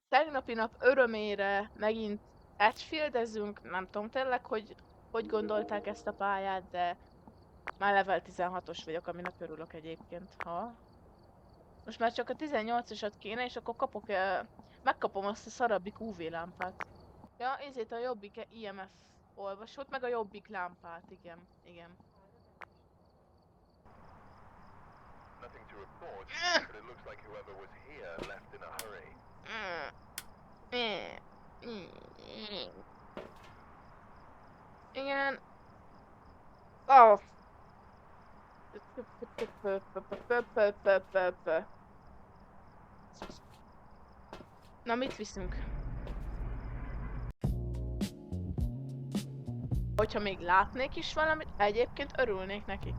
Tegnapi nap örömére megint Edgefieldezünk, nem tudom tényleg, hogy gondolták ezt a pályát, de már level 16-os vagyok, aminek örülök egyébként, ha. Most már csak a 18-osat kéne, és akkor megkapom azt a szarabbik UV lámpát. Ja, ezért a jobbik IMF olvasót, meg a jobbik lámpát, igen. Nothing to report, but it looks like whoever was here left in a hurry. Igen. Oh. Na, mit viszünk? Hogyha még látnék is valamit, egyébként örülnék neki.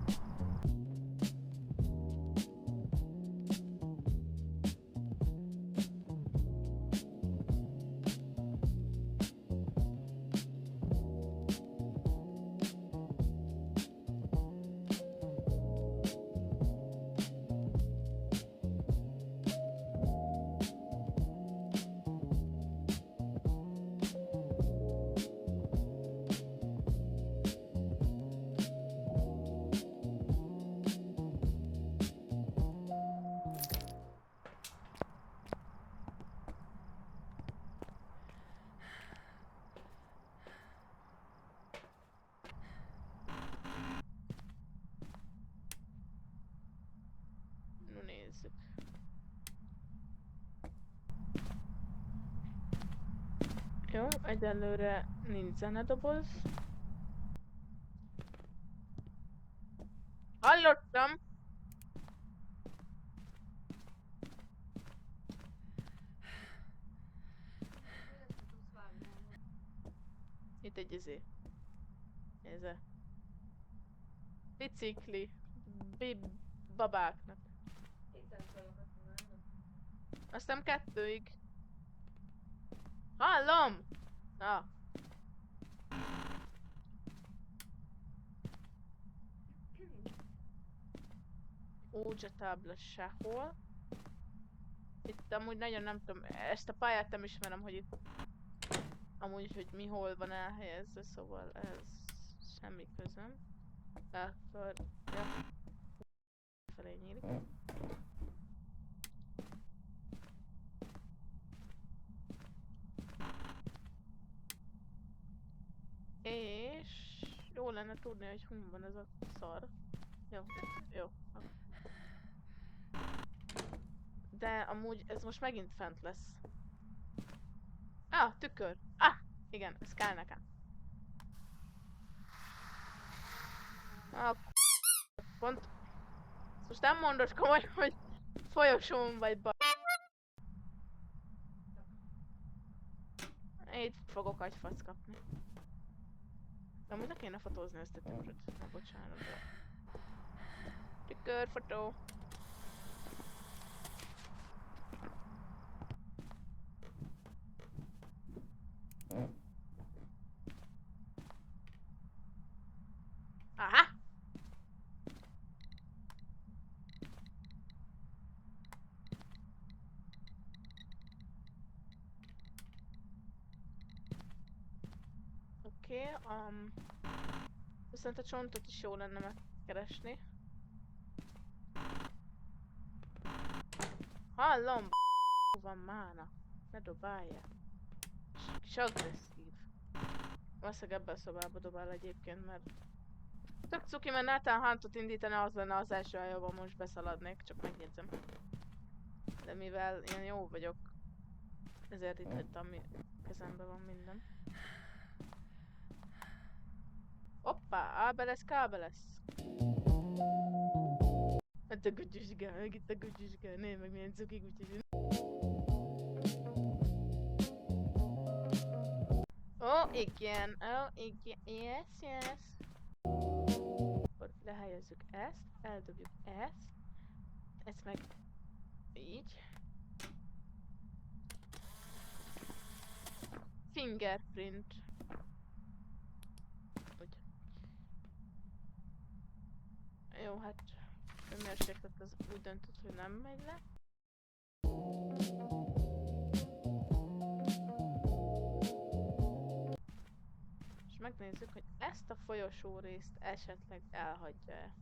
No, nézzük. Jó, egyelőre nincs zenedoboz. Hallottam! Itt egy ez a bicikli babáknak. Aztán 2-ig. Hallom! Na. Ouija tábla sehol. Itt amúgy nagyon nem tudom, ezt a pályát nem ismerem, hogy itt amúgy, hogy mi hol van elhelyezve, szóval ez semmi közöm. Akkor, ja. Felé nyílik. És jó lenne tudni, hogy hol van ez a szar. Jó, jó. De amúgy ez most megint fent lesz. Tükör! Igen, ez kell nekem. Pont. Most nem mondod komolyan, hogy folyosón vagy Itt fogok agyfasz kapni. De amúgy ne kéne fotózni ezt a tükröt. Na, bocsánat. Tükörfotó. Aha! Oké, viszont a csontot is jó lenne megkeresni. Hallom, van mána. Ne dobálja. Kis agresszív. Valószínűleg ebben a szobába dobál egyébként, mert tök cuki, mert Nathan Huntot indítani az lenne az első, ahova most beszaladnék, csak megjegyzem. De mivel én jó vagyok, ezért itt hagytam, kezemben van minden. Hoppá, ábe lesz, kábe lesz. Hát a gutyusgál, meg itt a gutyusgál, nézd meg milyen cuki gutyus. Igen, yes. Akkor lehelyezzük ezt, eldobjuk ezt meg így. Fingerprint. Úgy. Jó, hát hőmérséklet az úgy döntött, hogy nem megy le. megnézzük, hogy ezt a folyosó részt esetleg elhagyja-e.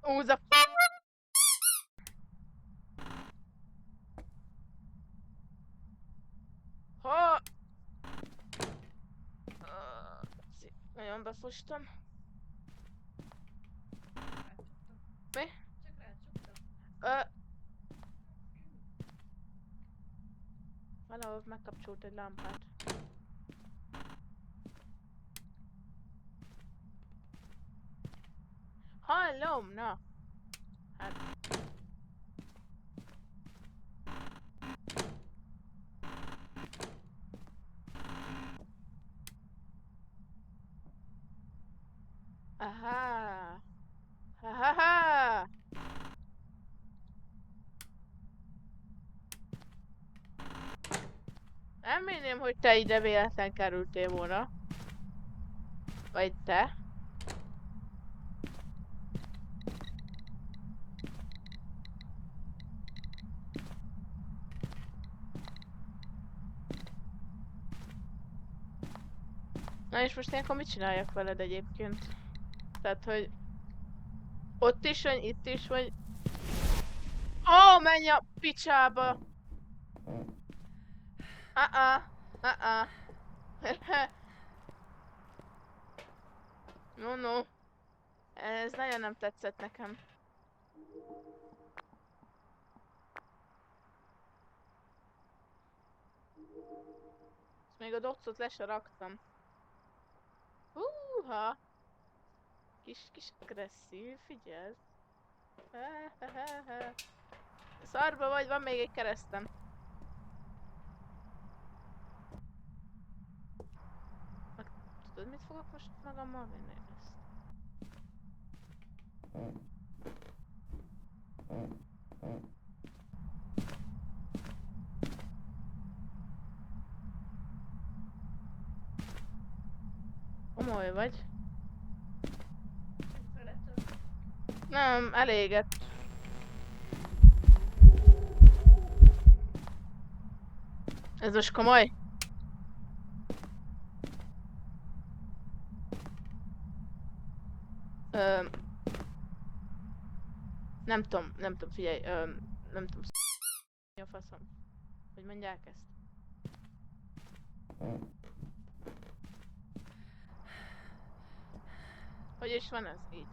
Úza! Ha! Nagyon befostam. Mi? Ö... Valahol megkapcsolt egy lámpát. Hallom, na! Hát... Aha! Ha-ha-ha! Nem hinném, hogy te ide véletlen kerültél volna. Vagy te. Na és most ilyenkor mit csináljak veled egyébként? Tehát, hogy... Ott is vagy, itt is vagy... Ó, menj a picsába! No, no. Ez nagyon nem tetszett nekem. És még a docot le se raktam. Húha! Kis agresszív, figyelj. Szarba vagy, van még egy keresztem. Tudod, mit fogok most magammal vinni ezt? Komoly vagy? Nem, eléget. Ez most komoly? Nem tudom, figyelj, nem tudom. Mi a faszom? Hogy mondják ezt? Hogy is van ez így?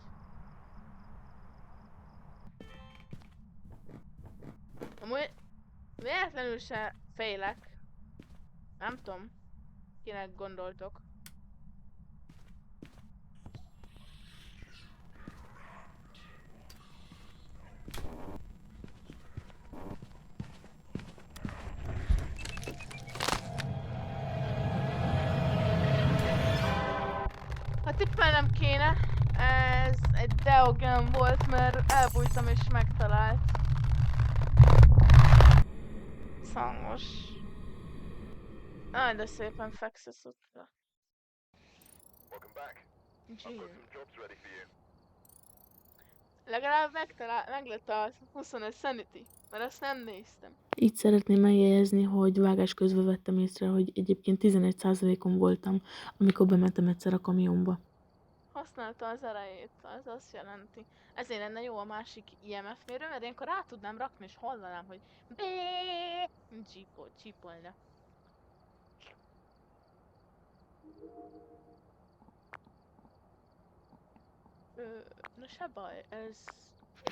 Amúgy véletlenül se félek. Nem tudom, kinek gondoltok. Ha tippelnem kéne, ez egy Deogen volt, mert elbújtam és megtalált. Szangos. Aj, de szépen fekszesz ott. Welcome back. I've got some jobs ready for you. Legalább meglett a 25 sanity, mert azt nem néztem. Így szeretném megjegyezni, hogy vágás közben vettem észre, hogy egyébként 11%-on voltam, amikor bementem egyszer a kamionba. Használta az erejét, az azt jelenti. Ezért lenne jó a másik IMF mérő, mert ilyenkor rá tudnám rakni és hallanám, hogy csípolna. Na se baj, ez...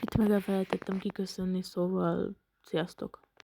Itt meg elfelejtettem kiköszönni, szóval sziasztok!